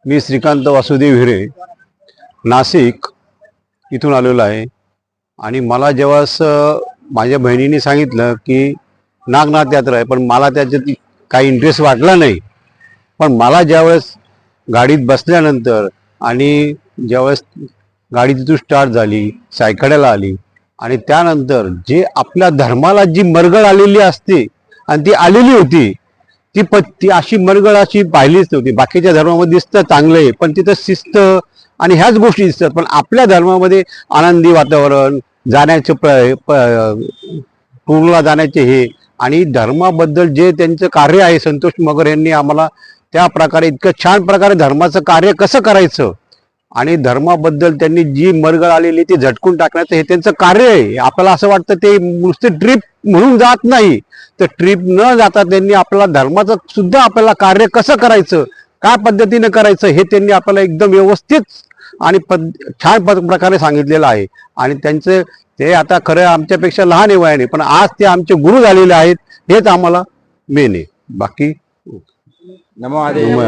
मी श्रीकांत वासुदेव हिरे नाशिक इथून आलेलो आहे आणि मला जेव्हा माझ्या बहिणीने सांगितलं की नागनाथ यात्रा आहे, पण मला त्याच्यात काही इंटरेस्ट वाटला नाही. पण मला ज्यावेळेस गाडीत बसल्यानंतर आणि ज्यावेळेस गाडी तिथून स्टार्ट झाली, सायकड्याला आली आणि त्यानंतर जे आपल्या धर्माला जी मरगळ आलेली असते आणि ती आलेली होती, ती अशी मरगळ अशी पाहिलीच नव्हती. बाकीच्या धर्मामध्ये दिसतं चांगलं आहे, पण तिथं शिस्त आणि ह्याच गोष्टी दिसतात. पण आपल्या धर्मामध्ये आनंदी वातावरण, जाण्याचे टूरला जाण्याचे हे आणि धर्माबद्दल जे त्यांचं कार्य आहे, संतोष मगर यांनी आम्हाला त्या प्रकारे इतकं छान प्रकारे धर्माचं कार्य कसं करायचं आणि धर्माबद्दल त्यांनी जी मरगळ आलेली ती झटकून टाकण्याचं हे त्यांचं कार्य आहे. आपल्याला असं वाटतं ते नुसते ट्रिप म्हणून जात नाही, तर ट्रिप न जाता त्यांनी आपल्याला धर्माचं सुद्धा आपल्याला कार्य कसं करायचं, काय पद्धतीने करायचं हे त्यांनी आपल्याला एकदम व्यवस्थित आणि छान प्रकारे सांगितलेलं आहे. आणि त्यांचे ते आता खरं आमच्यापेक्षा लहान आहे वयाने, पण आज ते आमचे गुरु झालेले आहेत, हेच आम्हाला मेन आहे. बाकी नमो महादेव.